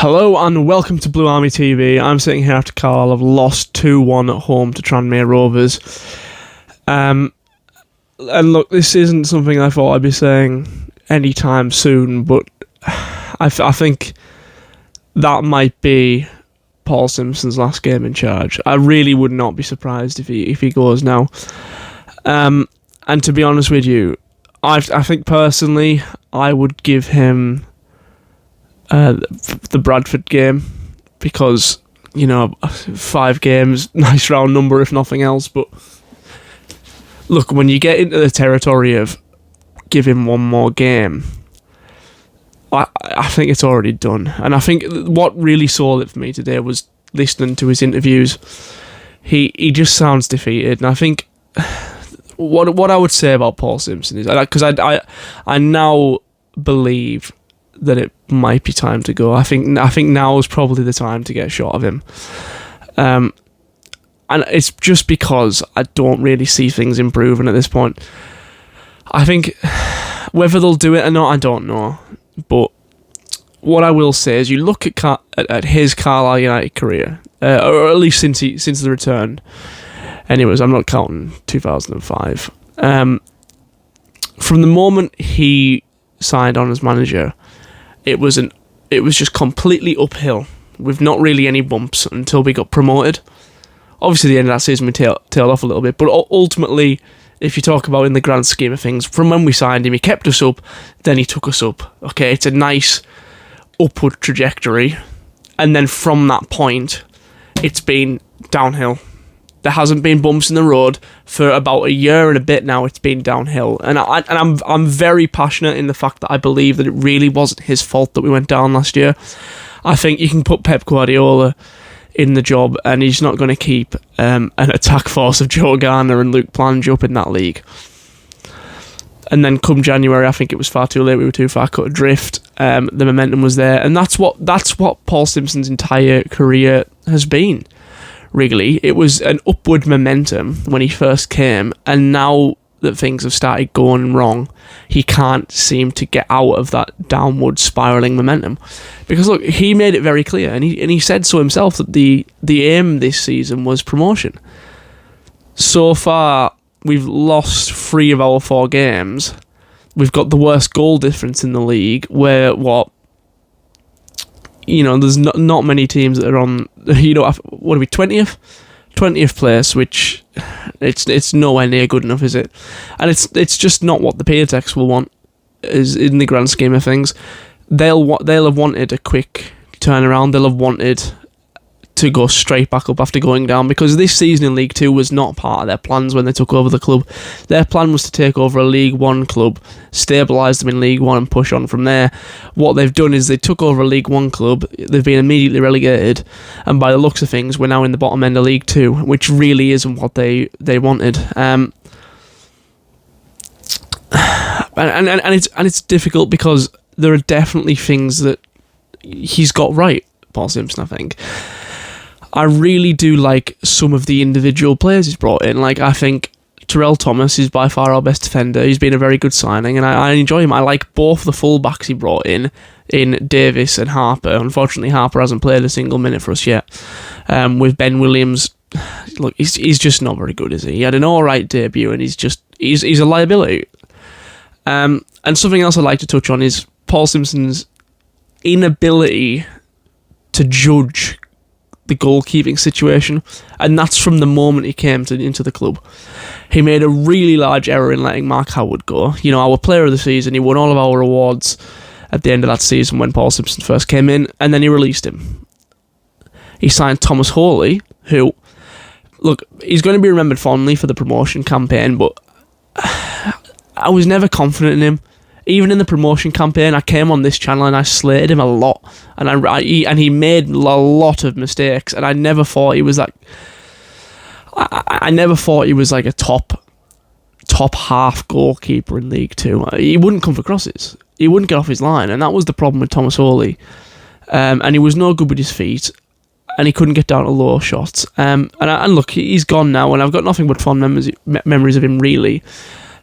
Hello and welcome to Blue Army TV. I'm sitting here after Carlisle have lost 2-1 at home to Tranmere Rovers. And look, this isn't something I thought I'd be saying anytime soon, but I think that might be Paul Simpson's last game in charge. I really would not be surprised if he goes now. And to be honest with you, I think personally I would give him the Bradford game, because 5 games, nice round number if nothing else, but look, when you get into the territory of give him one more game, I think it's already done. And I think what really sold it for me today was listening to his interviews. He just sounds defeated, and I think what I would say about Paul Simpson is, because I now believe that it might be time to go. I think now is probably the time to get shot of him. And it's just because I don't really see things improving at this point. I think whether they'll do it or not, I don't know. But what I will say is, you look at his Carlisle United career, or at least since the return. Anyways, I'm not counting 2005. From the moment he signed on as manager, it was just completely uphill, with not really any bumps until we got promoted. Obviously, the end of that season we tailed off a little bit, but ultimately, if you talk about in the grand scheme of things, from when we signed him, he kept us up, then he took us up. Okay, it's a nice upward trajectory, and then from that point, it's been downhill. There hasn't been bumps in the road for about a year and a bit now. It's been downhill, and I'm very passionate in the fact that I believe that it really wasn't his fault that we went down last year. I think you can put Pep Guardiola in the job, and he's not going to keep an attack force of Joe Garner and Luke Plange up in that league. And then come January, I think it was far too late. We were too far cut adrift. The momentum was there, and that's what Paul Simpson's entire career has been. Really, it was an upward momentum when he first came, and now that things have started going wrong, he can't seem to get out of that downward spiralling momentum. Because look, he made it very clear, and he said so himself, that the aim this season was promotion. So far, we've lost 3 of our 4 games. We've got the worst goal difference in the league, where there's not many teams that are on, what are we, 20th? 20th place, which it's nowhere near good enough, is it? And it's just not what the Paytex will want, is in the grand scheme of things. They'll have wanted a quick turnaround. They'll have wanted to go straight back up after going down, because this season in League 2 was not part of their plans when they took over the club. Their plan was to take over a League 1 club, stabilise them in League 1 and push on from there. What they've done is they took over a League 1 club, they've been immediately relegated, and by the looks of things, we're now in the bottom end of League 2, which really isn't what they wanted. And it's difficult, because there are definitely things that he's got right, Paul Simpson, I think. I really do like some of the individual players he's brought in. Like, I think Terrell Thomas is by far our best defender. He's been a very good signing, and I enjoy him. I like both the fullbacks he brought in Davis and Harper. Unfortunately, Harper hasn't played a single minute for us yet. With Ben Williams, look, he's just not very good, is he? He had an alright debut, and he's a liability. And something else I'd like to touch on is Paul Simpson's inability to judge the goalkeeping situation, and that's from the moment he came into the club. He made a really large error in letting Mark Howard go. Our player of the season. He won all of our awards at the end of that season when Paul Simpson first came in, and then he released him. He signed Thomas Hawley, who, look, he's going to be remembered fondly for the promotion campaign, but I was never confident in him. Even in the promotion campaign, I came on this channel and I slated him a lot, and he made a lot of mistakes, and I never thought he was like, I never thought he was like a top half goalkeeper in League 2. He wouldn't come for crosses. He wouldn't get off his line, and that was the problem with Thomas Hawley. And he was no good with his feet, and he couldn't get down to low shots. And look, he's gone now, and I've got nothing but fond memories of him, really,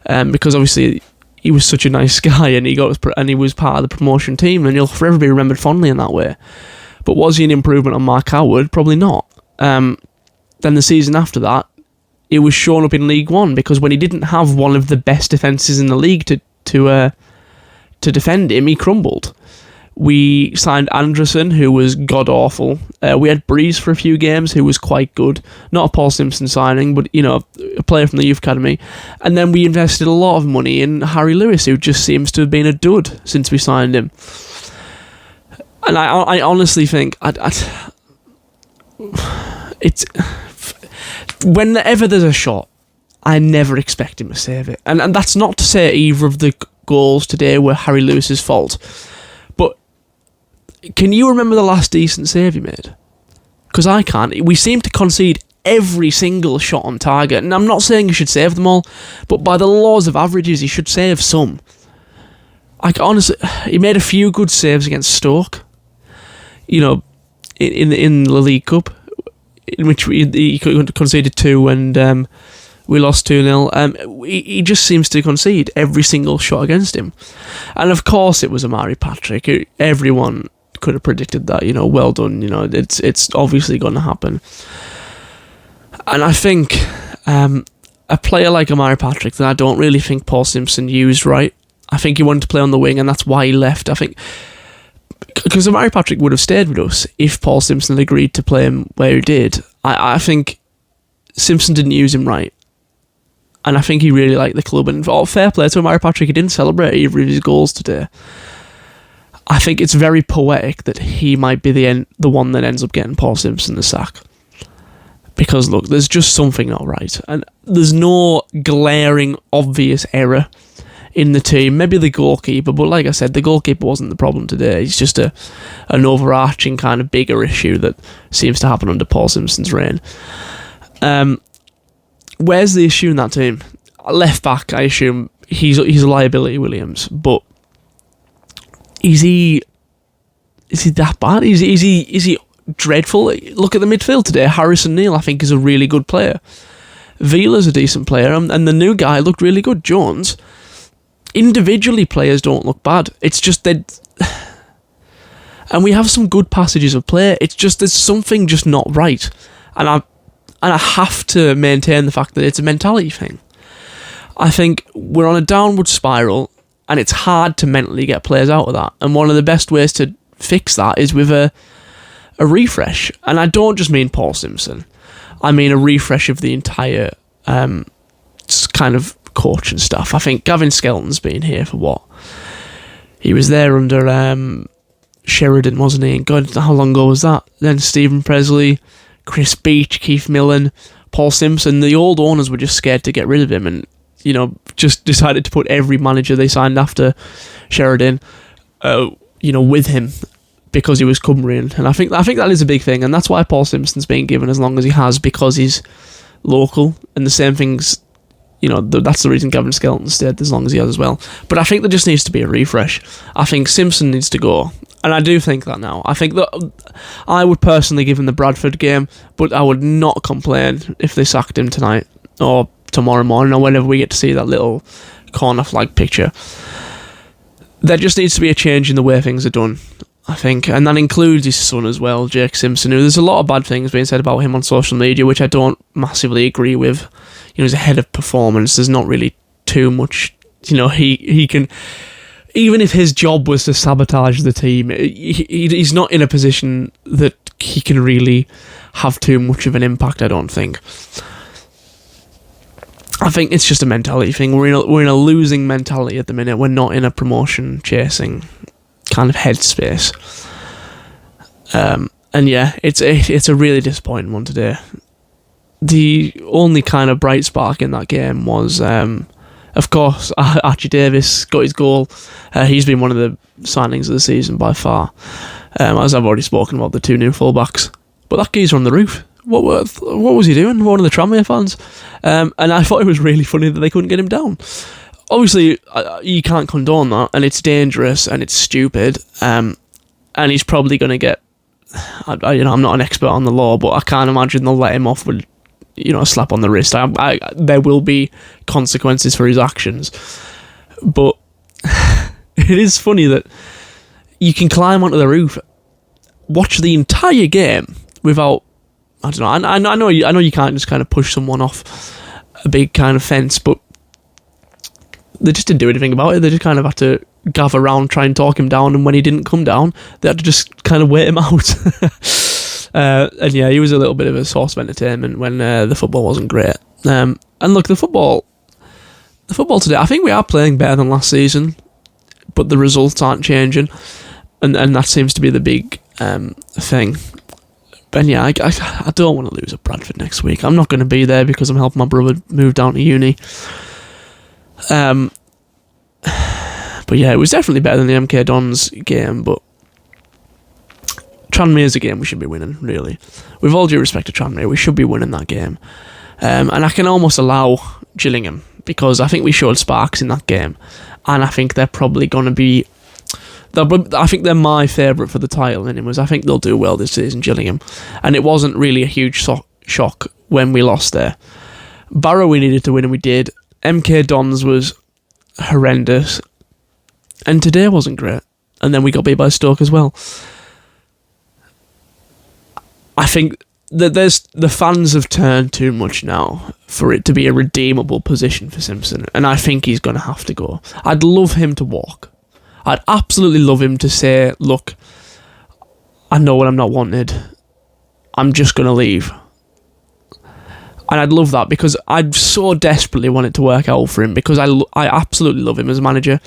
because obviously he was such a nice guy, and he was part of the promotion team, and he'll forever be remembered fondly in that way. But was he an improvement on Mark Howard? Probably not. Then the season after that, it was shown up in League One, because when he didn't have one of the best defences in the league to defend him, he crumbled. We signed Anderson, who was god-awful. We had Breeze for a few games, who was quite good. Not a Paul Simpson signing, but, a player from the youth academy. And then we invested a lot of money in Harry Lewis, who just seems to have been a dud since we signed him. And I honestly think... it's... Whenever there's a shot, I never expect him to save it. And that's not to say either of the goals today were Harry Lewis's fault. But can you remember the last decent save he made? Because I can't. We seem to concede every single shot on target. And I'm not saying he should save them all, but by the laws of averages, he should save some. Honestly, he made a few good saves against Stoke. In the League Cup, in which he conceded 2 and we lost 2-0. He just seems to concede every single shot against him. And of course it was Amari Patrick. Everyone could have predicted that, well done, it's obviously going to happen. And I think a player like Amari Patrick that I don't really think Paul Simpson used right. I think he wanted to play on the wing, and that's why he left. I think because Amari Patrick would have stayed with us if Paul Simpson had agreed to play him where he did. I think Simpson didn't use him right. And I think he really liked the club. And fair play to Amari Patrick, he didn't celebrate either of his goals today. I think it's very poetic that he might be the one that ends up getting Paul Simpson the sack. Because, look, there's just something not right. And there's no glaring, obvious error in the team. Maybe the goalkeeper, but like I said, the goalkeeper wasn't the problem today. It's just an overarching kind of bigger issue that seems to happen under Paul Simpson's reign. Where's the issue in that team? Left back, I assume he's a liability, Williams, but is he that bad? Is he dreadful? Look at the midfield today. Harrison Neal, I think, is a really good player. Vila's a decent player, and the new guy looked really good, Jones. Individually, players don't look bad. It's just that, and we have some good passages of play. It's just there's something just not right, and I have to maintain the fact that it's a mentality thing. I think we're on a downward spiral, and it's hard to mentally get players out of that. And one of the best ways to fix that is with a refresh. And I don't just mean Paul Simpson. I mean a refresh of the entire kind of coach and stuff. I think Gavin Skelton's been here for what? He was there under Sheridan, wasn't he? And God, how long ago was that? Then Stephen Presley, Chris Beach, Keith Millen, Paul Simpson. The old owners were just scared to get rid of him and, just decided to put every manager they signed after Sheridan, with him because he was Cumbrian. And I think that is a big thing. And that's why Paul Simpson's been given as long as he has, because he's local. And the same things, that's the reason Gavin Skelton stayed as long as he has as well. But I think there just needs to be a refresh. I think Simpson needs to go. And I do think that now. I think that I would personally give him the Bradford game, but I would not complain if they sacked him tonight or tomorrow morning or whenever we get to see that little corner flag picture. There just needs to be a change in the way things are done, I think. And that includes his son as well, Jake Simpson, who there's a lot of bad things being said about him on social media, which I don't massively agree with. He's ahead of performance. There's not really too much, he can... Even if his job was to sabotage the team, he's not in a position that he can really have too much of an impact, I don't think. I think it's just a mentality thing. We're in a losing mentality at the minute. We're not in a promotion chasing kind of headspace. And yeah, it's a really disappointing one today. The only kind of bright spark in that game was, of course, Archie Davis got his goal. He's been one of the signings of the season by far. As I've already spoken about the 2 new fullbacks. But that geezer on the roof, what was he doing? One of the Tranmere fans. And I thought it was really funny that they couldn't get him down. Obviously, you can't condone that, and it's dangerous and it's stupid. And he's probably going to get... I'm not an expert on the law, but I can't imagine they'll let him off with a slap on the wrist. There will be consequences for his actions. But it is funny that you can climb onto the roof watch the entire game without, I don't know, I know you can't just kind of push someone off a big kind of fence, but they just didn't do anything about it. They just kind of had to gather around, try and talk him down, and when he didn't come down, they had to just kind of wait him out. And yeah, he was a little bit of a source of entertainment when the football wasn't great. And look, the football today, I think we are playing better than last season, but the results aren't changing, and that seems to be the big thing. And yeah, I don't want to lose at Bradford next week. I'm not going to be there because I'm helping my brother move down to uni. But yeah, it was definitely better than the MK Dons game, but Tranmere's a game we should be winning, really. With all due respect to Tranmere, we should be winning that game. And I can almost allow Gillingham, because I think we showed sparks in that game, and I think they're probably going to be... I think they're my favourite for the title, anyways. I think they'll do well this season, Gillingham. And it wasn't really a huge shock when we lost there. Barrow we needed to win, and we did. MK Dons was horrendous, and today wasn't great, and then we got beat by Stoke as well. I think that the fans have turned too much now for it to be a redeemable position for Simpson, and I think he's going to have to go. I'd love him to walk. I'd absolutely love him to say, look, I know when I'm not wanted, I'm just going to leave. And I'd love that, because I so desperately want it to work out for him, because I absolutely love him as a manager.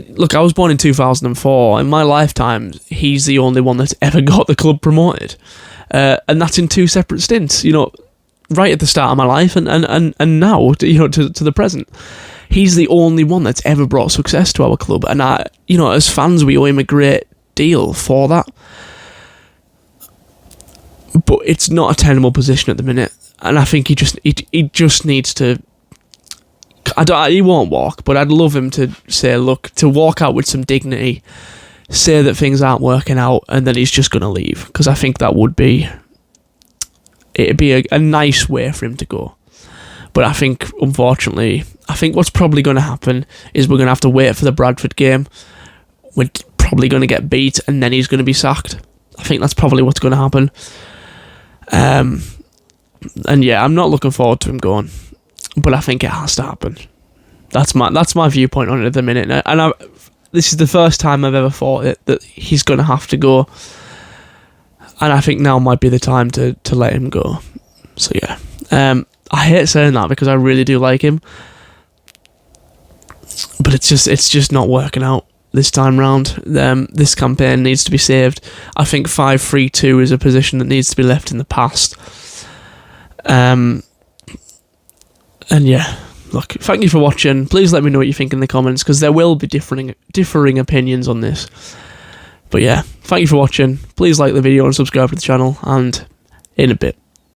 Look, I was born in 2004. In my lifetime, he's the only one that's ever got the club promoted. And that's in 2 separate stints, right at the start of my life and now, to the present. He's the only one that's ever brought success to our club. And, as fans, we owe him a great deal for that. But it's not a tenable position at the minute. And I think he just needs to... he won't walk, but I'd love him to say, look, to walk out with some dignity, say that things aren't working out, and then he's just going to leave. Because I think that would be... it'd be a nice way for him to go. But I think, unfortunately, what's probably going to happen is we're going to have to wait for the Bradford game. We're probably going to get beat, and then he's going to be sacked. I think that's probably what's going to happen. And yeah, I'm not looking forward to him going, but I think it has to happen. That's my viewpoint on it at the minute, and this is the first time I've ever thought that he's going to have to go, and I think now might be the time to let him go. So yeah, I hate saying that because I really do like him, but it's just not working out this time round. This campaign needs to be saved. I think 5-3-2 is a position that needs to be left in the past. And yeah, look, thank you for watching. Please let me know what you think in the comments, because there will be differing opinions on this. But yeah, thank you for watching. Please like the video and subscribe to the channel, and in a bit.